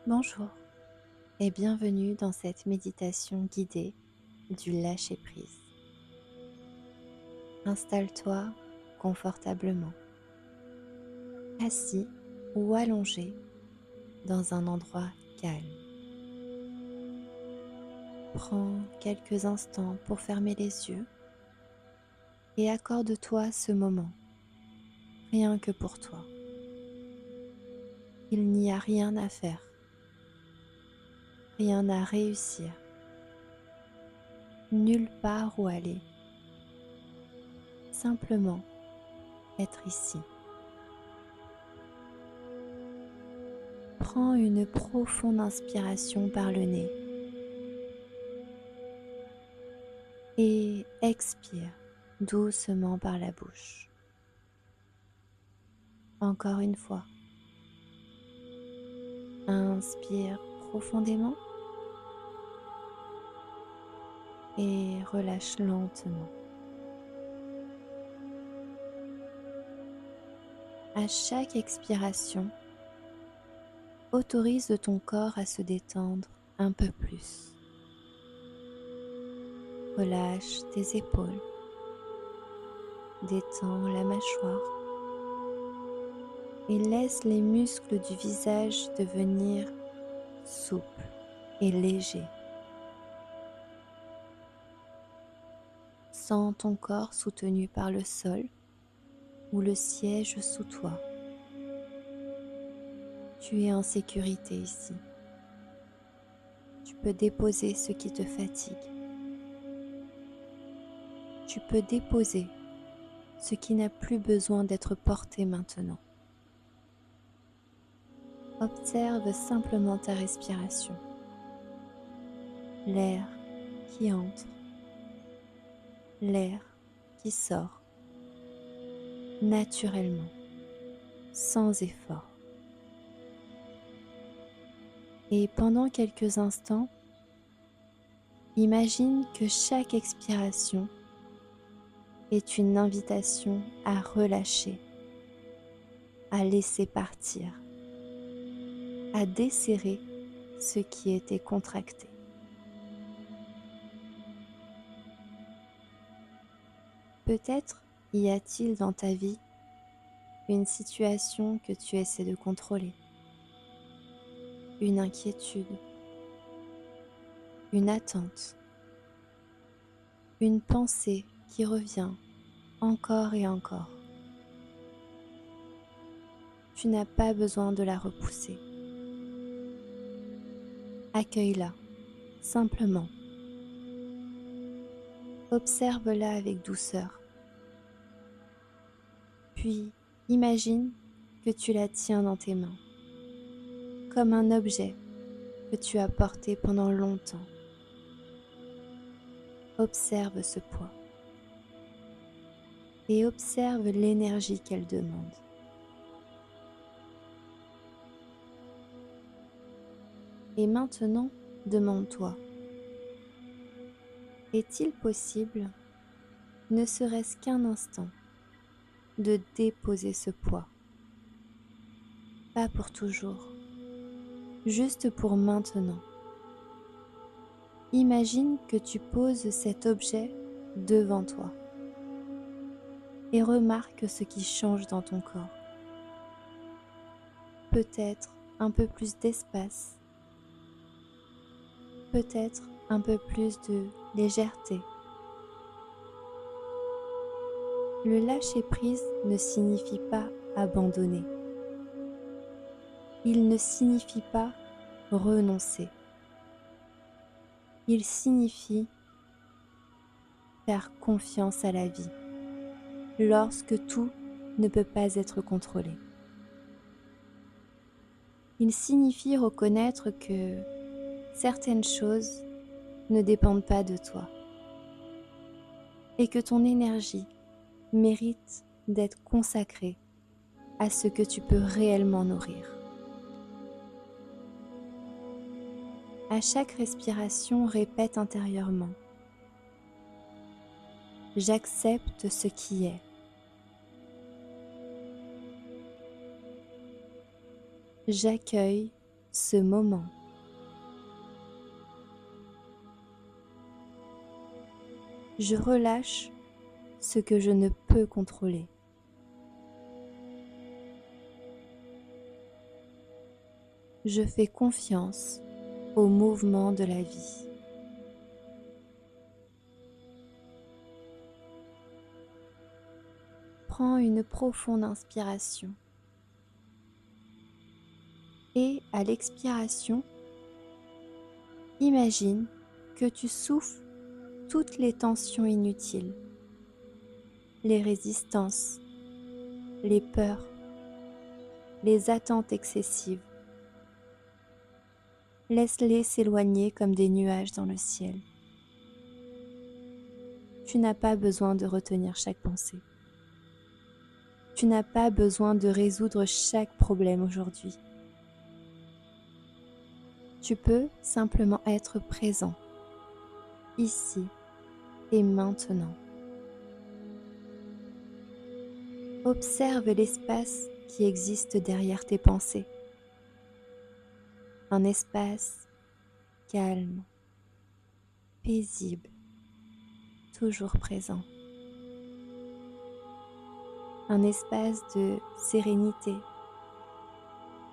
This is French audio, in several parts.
Bonjour et bienvenue dans cette méditation guidée du lâcher-prise. Installe-toi confortablement, assis ou allongé dans un endroit calme. Prends quelques instants pour fermer les yeux et accorde-toi ce moment, rien que pour toi. Il n'y a rien à faire, rien à réussir, nulle part où aller, simplement être ici. Prends une profonde inspiration par le nez et expire doucement par la bouche. Encore une fois, inspire profondément et relâche lentement. À chaque expiration, autorise ton corps à se détendre un peu plus. Relâche tes épaules, détends la mâchoire et laisse les muscles du visage devenir souples et légers. Sens ton corps soutenu par le sol ou le siège sous toi. Tu es en sécurité ici. Tu peux déposer ce qui te fatigue. Tu peux déposer ce qui n'a plus besoin d'être porté maintenant. Observe simplement ta respiration. L'air qui entre, l'air qui sort, naturellement, sans effort. Et pendant quelques instants, imagine que chaque expiration est une invitation à relâcher, à laisser partir, à desserrer ce qui était contracté. Peut-être y a-t-il dans ta vie une situation que tu essaies de contrôler, une inquiétude, une attente, une pensée qui revient encore et encore. Tu n'as pas besoin de la repousser. Accueille-la, simplement. Observe-la avec douceur. Puis, imagine que tu la tiens dans tes mains, comme un objet que tu as porté pendant longtemps. Observe ce poids et observe l'énergie qu'elle demande. Et maintenant, demande-toi, est-il possible, ne serait-ce qu'un instant, de déposer ce poids? Pas pour toujours, juste pour maintenant. Imagine que tu poses cet objet devant toi et remarque ce qui change dans ton corps. Peut-être un peu plus d'espace, peut-être un peu plus de légèreté. Le lâcher-prise ne signifie pas abandonner. Il ne signifie pas renoncer. Il signifie faire confiance à la vie lorsque tout ne peut pas être contrôlé. Il signifie reconnaître que certaines choses ne dépendent pas de toi et que ton énergie mérite d'être consacrée à ce que tu peux réellement nourrir. À chaque respiration, répète intérieurement: j'accepte ce qui est. J'accueille ce moment. Je relâche ce que je ne peux contrôler. Je fais confiance au mouvement de la vie. Prends une profonde inspiration et à l'expiration, imagine que tu souffles toutes les tensions inutiles, les résistances, les peurs, les attentes excessives. Laisse-les s'éloigner comme des nuages dans le ciel. Tu n'as pas besoin de retenir chaque pensée. Tu n'as pas besoin de résoudre chaque problème aujourd'hui. Tu peux simplement être présent, ici et maintenant. Observe l'espace qui existe derrière tes pensées. Un espace calme, paisible, toujours présent. Un espace de sérénité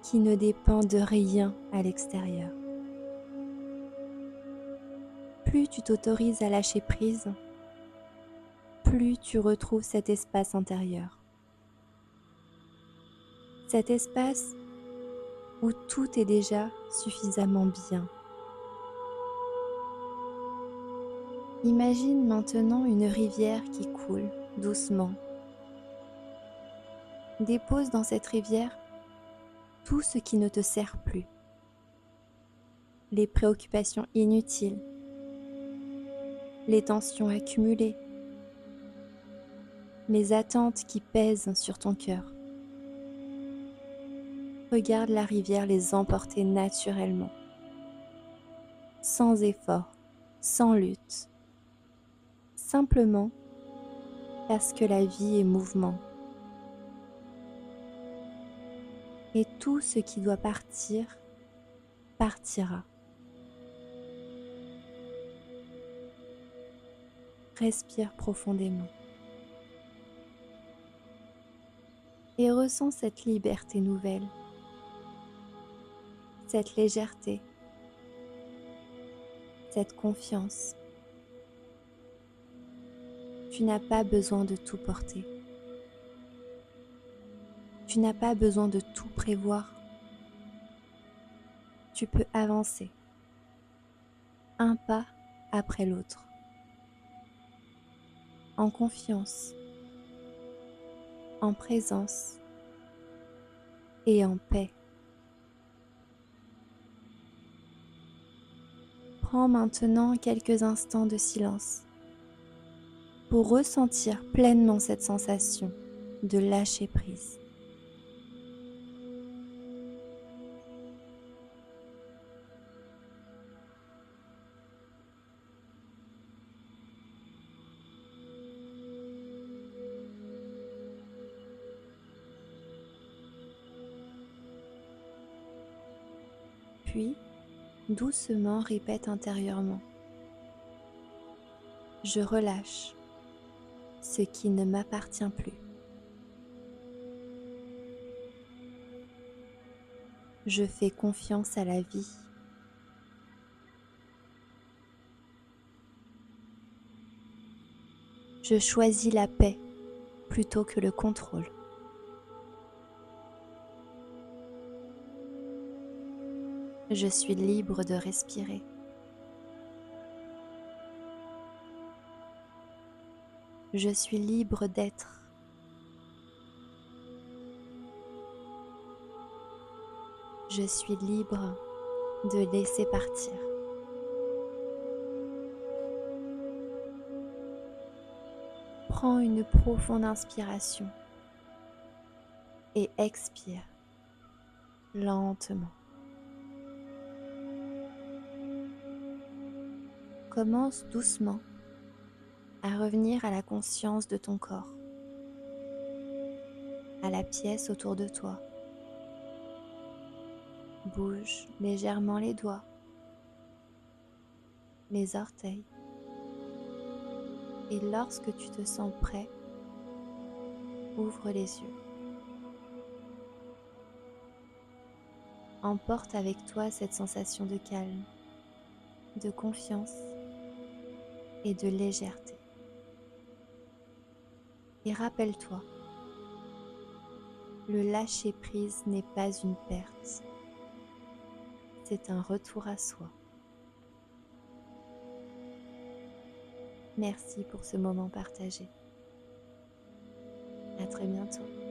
qui ne dépend de rien à l'extérieur. Plus tu t'autorises à lâcher prise, plus tu retrouves cet espace intérieur. Cet espace où tout est déjà suffisamment bien. Imagine maintenant une rivière qui coule doucement. Dépose dans cette rivière tout ce qui ne te sert plus. Les préoccupations inutiles, les tensions accumulées, les attentes qui pèsent sur ton cœur. Regarde la rivière les emporter naturellement, sans effort, sans lutte, simplement parce que la vie est mouvement. Et tout ce qui doit partir, partira. Respire profondément. Et ressens cette liberté nouvelle, cette légèreté, cette confiance. Tu n'as pas besoin de tout porter. Tu n'as pas besoin de tout prévoir. Tu peux avancer, un pas après l'autre, en confiance, en présence et en paix. Prends maintenant quelques instants de silence pour ressentir pleinement cette sensation de lâcher prise. Puis, doucement répète intérieurement. Je relâche ce qui ne m'appartient plus. Je fais confiance à la vie. Je choisis la paix plutôt que le contrôle. Je suis libre de respirer. Je suis libre d'être. Je suis libre de laisser partir. Prends une profonde inspiration et expire lentement. Commence doucement à revenir à la conscience de ton corps, à la pièce autour de toi. Bouge légèrement les doigts, les orteils. Et lorsque tu te sens prêt, ouvre les yeux. Emporte avec toi cette sensation de calme, de confiance et de légèreté. Et rappelle-toi, le lâcher-prise n'est pas une perte, c'est un retour à soi. Merci pour ce moment partagé. À très bientôt.